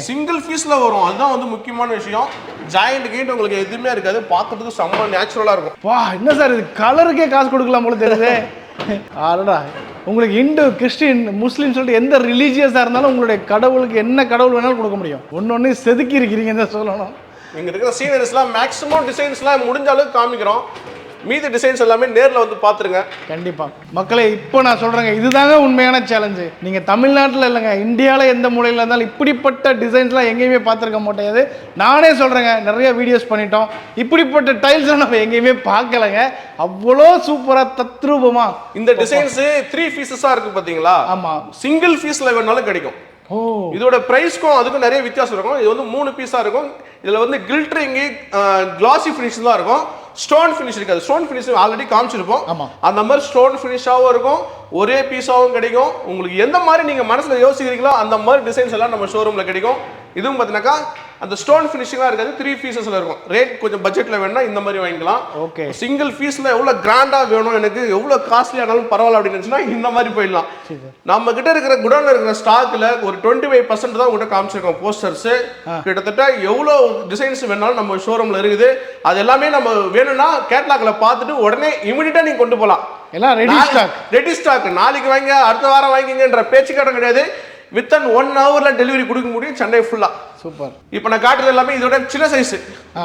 சிங்கிள் பீஸ்ல வரும். அதுதான் வந்து முக்கியமான விஷயம். ஜாயிண்ட் கேட் உங்களுக்கு எதுவுமே இருக்காது. பார்க்கிறதுக்கு செம்ம நேச்சுரலா இருக்கும். வா என்ன சார் இது, கலருக்கே காசு கொடுக்கலாம் போல தெரியுது. ஆடா, உங்களுக்கு இந்து கிறிஸ்டின் முஸ்லீம் சொல்லிட்டு எந்த ரிலீஜியஸாக இருந்தாலும் உங்களுடைய கடவுளுக்கு என்ன கடவுள் வேணாலும் கொடுக்க முடியும். ஒன்று செதுக்கி இருக்கிறீங்கன்னு தான் சொல்லணும். இங்கே இருக்கிற சீனரிஸ்லாம் மேக்ஸிமம் டிசைன்ஸ்லாம் முடிஞ்ச அளவுக்கு காமிக்கிறோம். மீதி டிசைன்ஸ் எல்லாமே நேரில் வந்து பார்த்துருங்க. கண்டிப்பாக மக்களே. இப்போ நான் சொல்கிறேங்க, இதுதாங்க உண்மையான சேலஞ்சு. நீங்கள் தமிழ்நாட்டில் இல்லைங்க, இந்தியாவில் எந்த மூலையில் இருந்தாலும் இப்படிப்பட்ட டிசைன்ஸ்லாம் எங்கேயுமே பார்த்துருக்க மாட்டேங்குது. நானே சொல்கிறேங்க, நிறைய வீடியோஸ் பண்ணிட்டோம். இப்படிப்பட்ட டைல்ஸ்லாம் நம்ம எங்கேயுமே பார்க்கலைங்க. அவ்வளோ சூப்பராக தத்ரூபமா இந்த டிசைன்ஸு 3 பீசஸாக இருக்குது பார்த்தீங்களா? ஆமாம். சிங்கிள் பீஸில் வேணாலும் கிடைக்கும். இதோட பிரைஸ்க்கும் அதுக்கும் நிறைய வித்தியாசம் இருக்கும். இது வந்து 3 பீஸா இருக்கும். இதுல வந்து கில்டரிங், கிளாசி ஃபினிஷ் தான் இருக்கும். ஸ்டோன் ஃபினிஷ் இருக்காது. ஸ்டோன் ஃபினிஷ் ஆல்ரெடி காமிச்சிருப்போம். அந்த மாதிரி ஸ்டோன் ஃபினிஷாவும் இருக்கும், ஒரே பீஸாவும் கிடைக்கும். உங்களுக்கு எந்த மாதிரி நீங்க மனசுல யோசிக்கிறீங்களோ அந்த மாதிரி டிசைன்ஸ் எல்லாம் நம்ம ஷோரூம்ல கிடைக்கும். இதுவும் பார்த்தீங்கன்னாக்கா அந்த ஸ்டோன் ஃபினிஷிங்காக இருக்காது, 3 பீசஸ்ல இருக்கும். ரேட் கொஞ்சம் பட்ஜெட்ல வேணும்னா இந்த மாதிரி வாங்கிக்கலாம். ஓகே. சிங்கிள் பீஸ்ல எவ்வளவு கிராண்டா வேணும், எனக்கு எவ்வளவு காஸ்ட்லி ஆனாலும் பரவாயில்ல அப்படின்னு நினைச்சுன்னா இந்த மாதிரி போயிடலாம். நம்ம கிட்ட இருக்கிற குடோன்ல இருக்கிற ஸ்டாக்ல ஒரு 25% தான் உங்கள்கிட்ட காமிச்சிருக்கோம். போஸ்டர்ஸ் கிட்டத்தட்ட எவ்வளவு டிசைன்ஸ் வேணாலும் நம்ம ஷோரூம்ல இருக்குது. அது எல்லாமே நம்ம வேணும்னா கேட்லாக்ல பார்த்துட்டு உடனே இமிடியேட்டா நீங்க கொண்டு போகலாம். எல்லாம் ரெடி ஸ்டாக். நாளைக்கு வாங்க, அடுத்த வாரம் வாங்கிங்கன்ற பேச்சுக்காட்டம் கிடையாது. வித்தின் 1 hourல டெலிவரி கொடுக்க முடியும் சென்னை ஃபுல்லா. சூப்பர். இப்போ நான் காட்டுறது எல்லாமே இதோட சின்ன சைஸ்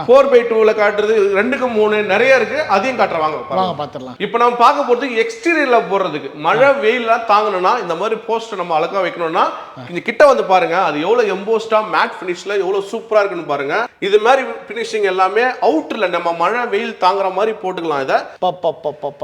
4x2ல காட்டுறது, 2x3 நிறைய இருக்கு. அதையும் காட்டுறேன், வாங்க பார்த்துடலாம். இப்போ நம்ம பார்க்க போறது எக்ஸ்டீரியர்ல போடுறதுக்கு. மழை வெயிலாம் தாங்கணும்னா இந்த மாதிரி போஸ்டர் நம்ம அழகா வைக்கணும்னா இந்த கிட்ட வந்து பாருங்க. அது எவ்வளவு எம்போஸ்டா மேட் ஃபினிஷ்ல எவ்வளவு சூப்பரா இருக்குன்னு பாருங்க. இது மாதிரி ஃபினிஷிங் எல்லாமே அவுட்டர்ல நம்ம மழை வெயில் தாங்குற மாதிரி போட்டுக்கலாம்.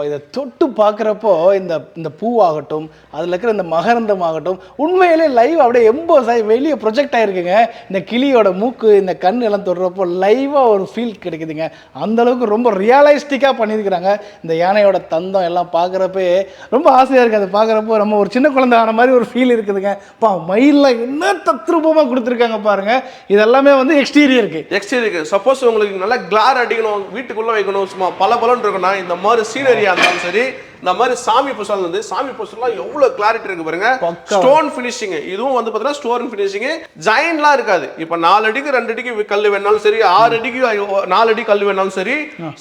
இதை தொட்டு பார்க்குறப்போ இந்த பூவாகட்டும், அதில் இருக்கிற இந்த மகரந்தம் ஆகட்டும், உண்மையிலே லைவ் அப்படியே எம்போஸ் ஆகி வெளியே ப்ரொஜெக்ட் ஆகிருக்குங்க. இந்த கிளியோட மூக்கு, இந்த கண் எல்லாம் தொடுறப்போ லைவாக ஒரு ஃபீல் கிடைக்குதுங்க. அந்த அளவுக்கு ரொம்ப ரியலிஸ்டிக்காக பண்ணியிருக்கிறாங்க. இந்த யானையோட தந்தம் எல்லாம் பார்க்குறப்ப ரொம்ப ஆசையாக இருக்குது. அதை பார்க்குறப்போ நம்ம ஒரு சின்ன குழந்தை ஆன மாதிரி ஒரு ஃபீல் இருக்குதுங்க. மயிலில் என்ன தத்ரூபமாக கொடுத்துருக்காங்க பாருங்க. இதெல்லாமே வந்து எக்ஸ்டீரியருக்கு. சப்போஸ் உங்களுக்கு நல்லா கிளார் அடிக்கணும், வீட்டுக்குள்ளே வைக்கணும், சும்மா பல இருக்குன்னா இந்த மாதிரி சீனரியா இருந்தாலும் சரி, இந்த மாதிரி சாமி போஸ்டர் வந்து சாமி போஸ்டர்லாம் எவ்வளவு கிளாரிட்டி இருக்கு பாருங்க. Stone finishing. இதுவும் வந்து பார்த்தீங்கன்னா ஸ்டோன் ஃபினிஷிங். ஜாயின்ட்லாம் இருக்காது. இப்போ 4 அடிக்கு 2 அடிக்கு கல் வேணாலும் சரி, 6 அடிக்கு 4 அடி கல் வேணாலும் சரி,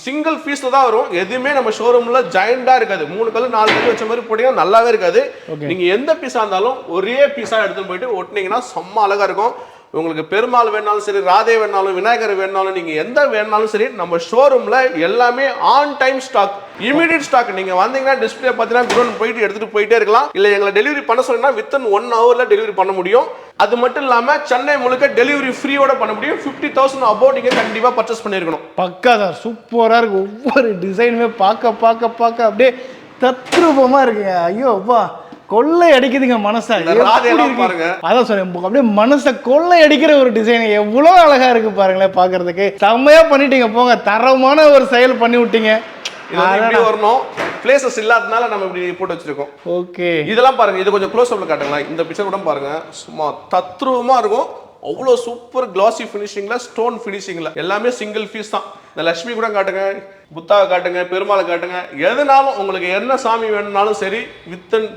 சிங்கிள் பீஸ்ல தான் வரும். எதுவுமே நம்ம ஷோரூம்ல ஜாயிண்டா இருக்காது. 3 கல் 4 கல் வச்ச மாதிரி போட்டீங்கன்னா நல்லாவே இருக்காது. நீங்க எந்த பீஸா இருந்தாலும் ஒரே பீஸா எடுத்து போயிட்டு ஒட்டினீங்கன்னா செம்ம அழகா இருக்கும். உங்களுக்கு பெருமாள் வேணாலும் சரி, ராதே வேணாலும், விநாயகர் வேணாலும், நீங்க எந்த வேணாலும் சரி, நம்ம ஷோரூம்ல எல்லாமே on time stock, immediate stock. நீங்க வந்தீங்கன்னா டிஸ்பிளே பார்த்தீங்கன்னா குடோன் போயிட்டு எடுத்துட்டு போயிட்டே இருக்கலாம். இல்ல எங்களை டெலிவரி பண்ண சொன்னா வித்தின் 1 hourல டெலிவரி பண்ண முடியும். அது மட்டும் இல்லாம சென்னை முழுக்க டெலிவரி ஃப்ரீயோட பண்ண முடியும். 50,000 அபோவ் நீங்க கண்டிப்பா பர்ச்சேஸ் பண்ணிருக்கணும். பக்கா தான். சூப்பரா இருக்கு. ஒவ்வொரு டிசைனுமே பார்க்க அப்படியே தத்ரூபமா இருக்குங்க. ஐயோ அப்பா, கொள்ளை அடிக்குதுங்க மனசை. பாருங்க, அதான் சொன்னேன், அப்படியே மனசை கொள்ளை அடிக்கிற ஒரு டிசைன். எவ்வளவு அழகா இருக்கு பாருங்களேன், பாக்குறதுக்கு செம்மையா பண்ணிட்டீங்க. போங்க, தரமான ஒரு செயல் பண்ணி விட்டீங்க. இது வரணும், பிளேசஸ் இல்லாதனால நம்ம இப்படி போட்டு வச்சிருக்கோம். ஓகே, இதெல்லாம் பாருங்க, இது கொஞ்சம் க்ளோஸ் அப்ல காட்டுங்களா. இந்த பிக்சர் கூட பாருங்க, சும்மா தத்ரூபமா இருக்கும். அவ்வளோ சூப்பர் கிளாசி ஃபினிஷிங்ல, ஸ்டோன் ஃபினிஷிங்ல, எல்லாமே சிங்கிள் பீஸ் தான். இந்த லட்சுமி கூட காட்டுங்க, புத்தாவை காட்டுங்க, பெருமாளை காட்டுங்க, எதுனாலும் உங்களுக்கு என்ன சாமி வேணும்னாலும் சரி, வித்தின்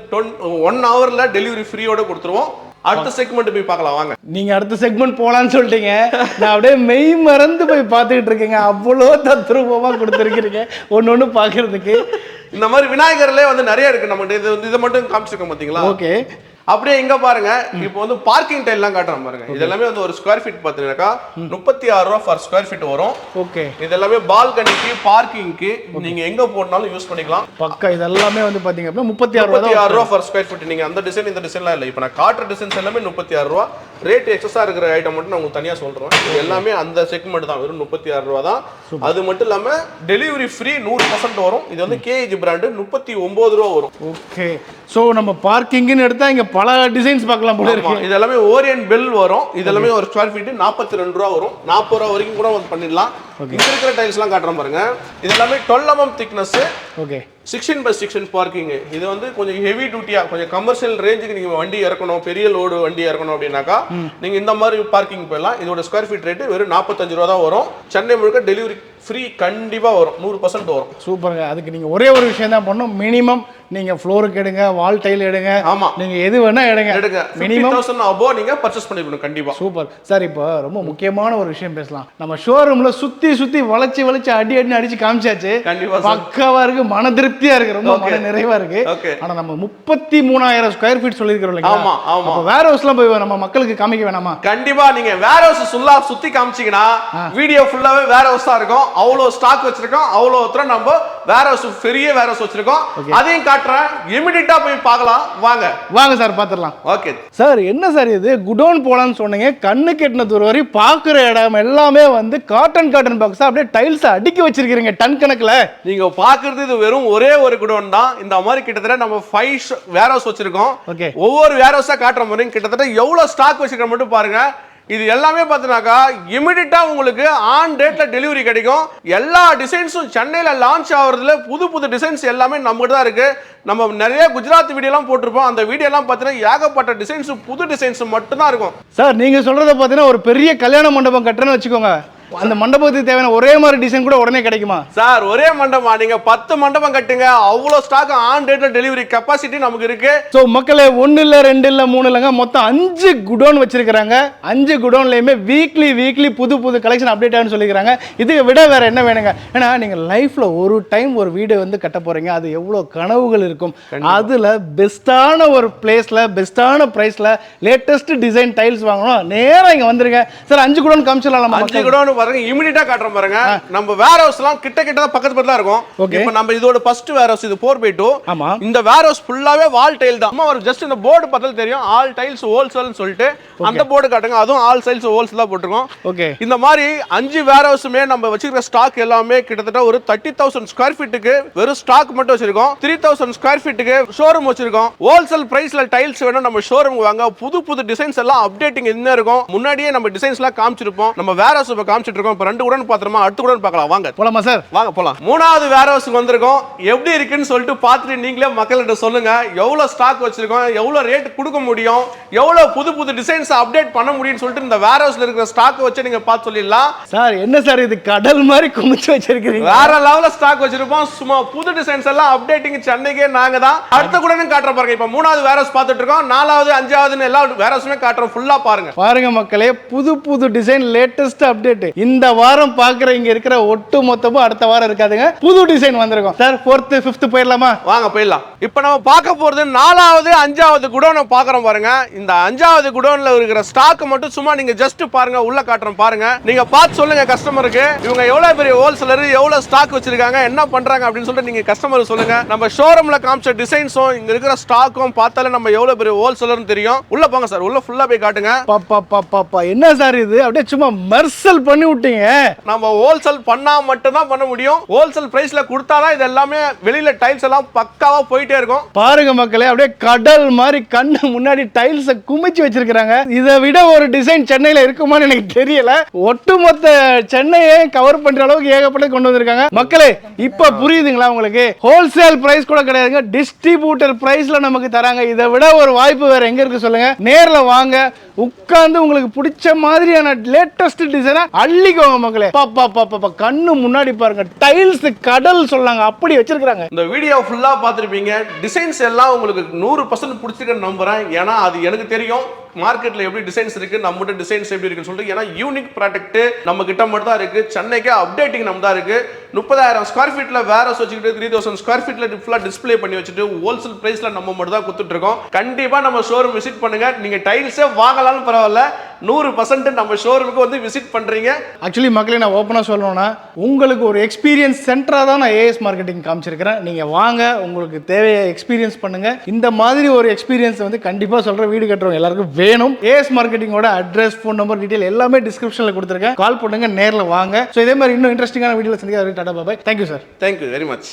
1 ஹவர்ல டெலிவரி ஃப்ரீயோட கொடுத்துருவோம். அடுத்த செக்மெண்ட் போய் பார்க்கலாம் வாங்க. நீங்க அடுத்த செக்மெண்ட் போலான்னு சொல்லிட்டீங்க, நான் அப்படியே மெய் மறந்து போய் பார்த்துக்கிட்டு இருக்கேங்க. அவ்வளோ தத்ரூபமா கொடுத்துருக்கீங்க ஒன்னு பாக்குறதுக்கு. இந்த மாதிரி விநாயகர்லயே வந்து நிறைய இருக்கு நம்மகிட்ட. இதை மட்டும் காமிச்சிருக்கோம் பாத்தீங்களா. ஓகே, அப்படியே இங்க பாருங்க, இப்போ வந்து பார்க்கிங் டைல் எல்லாம் காட்டுறோம் பாருங்க. இது எல்லாமே வந்து ஒரு ஸ்கொயர் ஃபீட் பாத்தீங்கன்னாக்கா 36 ரூபா ஃபார் ஸ்கொயர் ஃபீட் வரும். ஓகே, இது எல்லாமே பால்கனிக்கு, பார்க்கிங்க்கு நீங்க எங்க போனாலும் யூஸ் பண்ணிக்கலாம். பக்கா இது எல்லாமே வந்து பாத்தீங்க அப்படின்னா 36 ரூபா ஃபார் ஸ்கொயர் ஃபீட். நீங்க அந்த டிசைன் இந்த டிசைன்லாம் இல்லை, இப்போ நான் காட்டுற டிசைன்ஸ் எல்லாமே 36 ரூபா. ரேட் எக்ஸஸா இருக்கிற ஐட்டம் மட்டும் நான் உங்களுக்கு தனியா சொல்றேன். இது எல்லாமே அந்த செக்மெண்ட் தான், வெறும் 36 ரூபா தான். அது மட்டும் இல்லாம டெலிவரி ஃப்ரீ 100% வரும். இது வந்து கேஜி பிராண்ட் 39 ரூபா வரும். ஓகே, சோ நம்ம பார்க்கிங்னு எடுத்தா இங்க பல டிசைன்ஸ் பார்க்கலாம் போல இருக்கு. இது எல்லாமே ஓரியன்ட் பெல் வரும். இது எல்லாமே ஒரு ஸ்கொயர் ஃபீட் 42 ரூபா வரும். 40 ரூபா வரைக்கும் கூட வந்து பண்ணிடலாம். இங்க இருக்கிற டைல்ஸ் எல்லாம் காட்டுறேன் பாருங்க. இது எல்லாமே 12 mm thickness. Okay, 16x16 parking. இது வந்து கொஞ்சம் ஹெவி டியூட்டியா, கொஞ்சம் கமர்ஷியல் ரேஞ்சுக்கு நீங்க வண்டி இறக்கணும், பெரிய லோடு வண்டி இறக்கணும் அப்படின்னாக்கா நீங்க இந்த மாதிரி பார்க்கிங் போயிடலாம். இதோட ஸ்கொயர் ஃபீட் ரேட் வெறும் 45 ரூபா தான் வரும். சென்னை முழுக்க டெலிவரி ஃப்ரீ கண்டிப்பா வரும், 100% வரும். சூப்பருங்க. அதுக்கு நீங்க ஒரே ஒரு விஷயம் தான் பண்ணணும், மினிமம் நீங்க ஃப்ளோருக்கு எடுங்க, வால் டைல் எடுங்க. ஆமா, நீங்க எது வேணா எடுங்க, மினிமம் 50,000 above நீங்க பர்ச்சேஸ் பண்ணிக்கணும் கண்டிப்பா. Super sir. இப்போ ரொம்ப முக்கியமான ஒரு விஷயம் பேசலாம். நம்ம ஷோரூம்ல சுத்தி வளைச்சு அடி அடிச்சு காமிச்சாச்சு. கண்டிப்பா பக்காவா இருக்கு, மன திருப்தியா இருக்கு, ரொம்ப மன நிறைவா இருக்கு. ஆனா நம்ம 33,000 ஸ்கொயர் ஃபீட் சொல்லிருக்கோம் இல்லையா? ஆமா ஆமா. அப்ப வேர் ஹவுஸ்லாம் போய் நம்ம மக்களுக்கு காமிக்க வேணாமா? கண்டிப்பா. நீங்க வேர் ஹவுஸ் ஃபுல்லா சுத்தி காமிச்சீங்கன்னா வீடியோ ஃபுல்லாவே வேர் ஹவுஸ் தான் இருக்கும். அவ்வளவு ஸ்டாக் வச்சிருக்கோம், அவ்வளவு தூரம் நம்ம வேர் ஹவுஸ், பெரிய வேர் ஹவுஸ் வச்சிருக்கோம். அதையும் காட்டுறேன், இமிடியேட்டா போய் பார்க்கலாம் வாங்க சார், பாத்துடலாம். ஓகே சார், என்ன சார் இது குடோன் போலான்னு சொன்னீங்க, கண்ணு கெட்டின தூரம் வரை பாக்குற இடம் எல்லாமே வந்து காட்டன் பாக்ஸ் அப்படியே டைல்ஸ் அடுக்கி வச்சிருக்கீங்க டன் கணக்குல. நீங்க பாக்குறது இது வெறும் ஒரே ஒரு குடோன் தான். இந்த மாதிரி கிட்டத்தட்ட நம்ம 5 வேர் ஹவுஸ் வச்சிருக்கோம். ஒவ்வொரு வேர் ஹவுஸா காட்டுற மாதிரி கிட்டத்தட்ட எவ்வளவு ஸ்டாக் வச்சிருக்க மட்டும் பாருங்க. இது எல்லாமே பார்த்தீங்கன்னாக்கா இமிடியேட்டா உங்களுக்கு ஆன் டேட்ல டெலிவரி கிடைக்கும். எல்லா டிசைன்ஸும் சென்னையில லான்ச் ஆகுறதுல புது டிசைன்ஸ் எல்லாமே நம்மகிட்ட தான் இருக்கு. நம்ம நிறைய குஜராத் வீடியோலாம் போட்டிருப்போம். அந்த வீடியோலாம் பார்த்தீங்கன்னா ஏகப்பட்ட டிசைன்ஸ், புது டிசைன்ஸ் மட்டும் தான் இருக்கும். சார், நீங்க சொல்றத பார்த்தீங்கன்னா ஒரு பெரிய கல்யாண மண்டபம் கட்டுறேன்னு வச்சுக்கோங்க, அந்த மண்டபத்துக்கு தேவையான ஒரே மாதிரி டிசைன் கூட உடனே கிடைக்குமா? சார், ஒரே மண்டபம் நீங்க 10 மண்டபம் கட்டுங்க, அவ்வளவு ஸ்டாக் ஆன் டேட்ல டெலிவரி கெபாசிட்டி நமக்கு இருக்கு. சோ மக்களே, 1 இல்ல 2 இல்ல 3 இல்லங்க, மொத்தம் 5 குடோன் வச்சிருக்காங்க. 5 குடோன்லயுமே வீக்லி புது கலெக்ஷன் அப்டேட் ஆகுன்னு சொல்லிக்கிறாங்க. இதுக்கு விட வேற என்ன வேணுங்க? ஏன்னா நீங்க லைஃப்ல ஒரு டைம் ஒரு வீடு வந்து கட்ட போறீங்க, அது எவ்வளவு கனவுகள் இருக்கும். அதுல பெஸ்டான ஒரு பிளேஸ்ல, பெஸ்டான பிரைஸ்ல லேட்டஸ்ட் டிசைன் டைல்ஸ் வாங்கணும், நேரா இங்க வந்துருங்க. Sir, 5 godown காமிச்சிடலாம். 5 குடோன் பாருங்க, இமிடியேட்டா காட்டுறோம் பாருங்க. நம்ம வேர் ஹவுஸ்லாம் கிட்ட தான் பக்கத்துல இருக்கும். இப்போ நம்ம இதோட ஃபர்ஸ்ட் வேர் ஹவுஸ், இது 4x2. ஆமா, இந்த வேர் ஹவுஸ் ஃபுல்லாவே வால் டைல் தான். அம்மா ஒரு ஜஸ்ட் இந்த போர்டு பார்த்தால தெரியும், ஆல் டைல்ஸ் ஹோல்சேல்னு சொல்லிட்டு அந்த போர்டு காட்டுங்க. அதுவும் ஆல் டைல்ஸ் ஹோல்சேல் தான் போட்டுருக்கோம். ஓகே, இந்த மாதிரி 5 வேர் ஹவுஸுமே நம்ம வச்சிருக்கிற ஸ்டாக் எல்லாமே கிட்டத்தட்ட ஒரு 30,000 ஸ்கொயர் ஃபீட்டுக்கு வெறும் ஸ்டாக் மட்டும் வச்சிருக்கோம். 3,000 ஸ்கொயர் ஃபீட்டுக்கு ஷோரூம் வச்சிருக்கோம். ஹோல்சேல் பிரைஸ்ல டைல்ஸ் வேணும் நம்ம ஷோரூம் வாங்க. புது டிசைன்ஸ் எல்லாம் அப்டேட்டிங் என்ன இருக்கும், முன்னாடியே நம்ம டிசைன்ஸ் எல்லாம் காமிச்சிருப்போம். நம்ம வேர் ஹவுஸ் காமிச்சிட்டு இருக்கோம். இப்போ 2 குடோன் பாத்துறோமா, அடுத்த குடோன் பார்க்கலாம் வாங்க. போலாமா சார்? வாங்க போலாம். 3வது வேர் ஹவுஸ்க்கு வந்திருக்கோம். எப்படி இருக்குன்னு சொல்லிட்டு பார்த்துட்டு நீங்களே மக்கள்கிட்ட சொல்லுங்க. எவ்வளவு ஸ்டாக் வச்சிருக்கோம், எவ்வளவு ரேட் கொடுக்க முடியும், எவ்வளவு புது டிசைன்ஸ் அப்டேட் பண்ண முடியும்னு சொல்லிட்டு இந்த வேர் ஹவுஸ்ல இருக்கிற ஸ்டாக் வச்சு நீங்க பார்த்து சொல்லிடலாம். சார், என்ன சார் இது கடல் மாதிரி குமிச்சு வச்சிருக்கீங்க? வேற லெவல்ல ஸ்டாக் வச்சிருப்போம். சும்மா புது டிசைன்ஸ் எல்லாம் அப்டேட்டிங் சென்னைக்கே நாங்க தான். அடுத்த குடோனும் காட்டுற பாருங்க. இப்போ 3வது வேர் ஹவுஸ் பார்த்துட்டு இருக்கோம். 4வது 5வதுன்னு எல்லா வேர் ஹவுஸுமே காட்டுறோம். ஃபுல்லா பாருங்க மக்களே, புது டிசைன் லேட்டஸ்ட் அப்டேட். இந்த வாரம் பாக்குற இங்க இருக்கிற ஒட்டு மொத்தமும் அடுத்த வாரம் இருக்காதுங்க, புது டிசைன் வந்திருக்கும். சார், 4th 5th போயிடலாமா? வாங்க போயிடலாம். இப்போ நம்ம பார்க்க போறது 4வது 5வது குடோனை பார்க்கறோம் பாருங்க. இந்த 5வது குடோன்ல இருக்கிற ஸ்டாக் மட்டும் சும்மா நீங்க ஜஸ்ட் பாருங்க, உள்ள காட்டுறோம் பாருங்க. நீங்க பார்த்து சொல்லுங்க கஸ்டமருக்கு, இவங்க எவ்வளவு பெரிய ஹோல்சேலர், எவ்வளவு ஸ்டாக் வச்சிருக்காங்க, என்ன பண்றாங்க அப்படின்னு சொல்லிட்டு நீங்க கஸ்டமருக்கு சொல்லுங்க. நம்ம ஷோரூம்ல காமிச்ச டிசைன்ஸும் இங்க இருக்கிற ஸ்டாக்கும் பார்த்தாலே நம்ம எவ்வளவு பெரிய ஹோல்சேலர்னு தெரியும். உள்ள போங்க சார், உள்ள ஃபுல்லா போய் காட்டுங்க. பாப்பா என்ன சார் இது, அப்படியே சும்மா மர்சல் பண்ணி விட்டீங்க. நம்ம ஹோல்சேல் பண்ணா மட்டும் தான் பண்ண முடியும். ஹோல்சேல் பிரைஸ்ல கொடுத்தாதான் இது எல்லாமே வெளியில டைல்ஸ் எல்லாம் பக்காவா போயிட்டே இருக்கும். பாருங்க மக்களே, அப்படியே கடல் மாதிரி கண்ணு முன்னாடி டைல்ஸை குமிச்சு வச்சிருக்காங்க. இதை விட ஒரு டிசைன் சென்னையில இருக்குமான்னு எனக்கு தெரியல. ஒட்டுமொத்த சென்னையை கவர் பண்ற அளவுக்கு ஏகப்பட்ட கொண்டு வந்திருக்காங்க. மக்களே இப்ப புரியுதுங்களா உங்களுக்கு? ஹோல்சேல் பிரைஸ் கூட கிடையாதுங்க, டிஸ்ட்ரிபியூட்டர் பிரைஸ்ல நமக்கு தராங்க. இதை விட ஒரு வாய்ப்பு வேற எங்க இருக்கு சொல்லுங்க? நேர்ல வாங்க, உட்கார்ந்து உங்களுக்கு பிடிச்ச மாதிரியான லேட்டஸ்ட் டிசைனை அள்ளிக்கோங்க மக்களே. பாப்பா கண்ணு முன்னாடி பாருங்க, டைல்ஸ் கடல் சொல்லாங்க அப்படி வச்சிருக்காங்க. இந்த வீடியோ ஃபுல்லா பார்த்திருப்பீங்க. டிசைன்ஸ் எல்லாம் உங்களுக்கு 100% பிடிச்சிருக்குன்னு நம்புறேன். ஏன்னா அது எனக்கு தெரியும் மார்க்கெட்ல எப்படி டிசைன்ஸ் இருக்கு, நம்மகிட்ட டிசைன்ஸ் எப்படி இருக்குன்னு சொல்லிட்டு. ஏன்னா யூனிக் ப்ராடக்ட் நம்ம கிட்ட மட்டும் தான் இருக்கு. சென்னைக்கு அப்டேட்டிங் நம்ம தான் இருக்கு. 30,000 ஸ்கொயர் ஃபீட்ல வேற வச்சுக்கிட்டு 3,000 ஸ்கொயர் ஃபீட்ல ஃபுல்லா டிஸ்ப்ளே பண்ணி வச்சுட்டு ஹோல்சேல் பிரைஸ்ல நம்ம மட்டும் தான் கொடுத்துட்டு இருக்கோம். கண்டிப்பா நம்ம ஷோரூம் விசிட் பண்ணுங்க. நீங்க டைல்ஸே வாங்கலாம்னு பரவாயில்ல, 100% நம்ம ஷோரூமுக்கு வந்து விசிட் பண்றீங்க. ஆக்சுவலி மக்களே, நான் ஓப்பனா சொல்லணும்னா உங்களுக்கு ஒரு எக்ஸ்பீரியன்ஸ் சென்டரா தான் நான் ஏஎஸ் மார்க்கெட்டிங் காமிச்சிருக்கிறேன். நீங்க வாங்க, உங்களுக்கு தேவையை எக்ஸ்பீரியன்ஸ் பண்ணுங்க. இந்த மாதிரி ஒரு எக்ஸ்பீரியன்ஸ் வந்து கண்டிப்பா சொல்ற வீடு கட்டுறவங்க எல்லாருக்கும் வேணும். ஏஎஸ் மார்க்கெட்டிங்கோட அட்ரஸ், ஃபோன் நம்பர், டீடைல் எல்லாமே டிஸ்கிரிப்ஷன்ல கொடுத்துருக்கேன். கால் பண்ணுங்க, நேர்ல வாங்க. ஸோ இதே மாதிரி இன்னும் இன்ட்ரெஸ்டிங்கான வீடியோல சந்திக்க. Tata bye. Thank you sir. Thank you very much.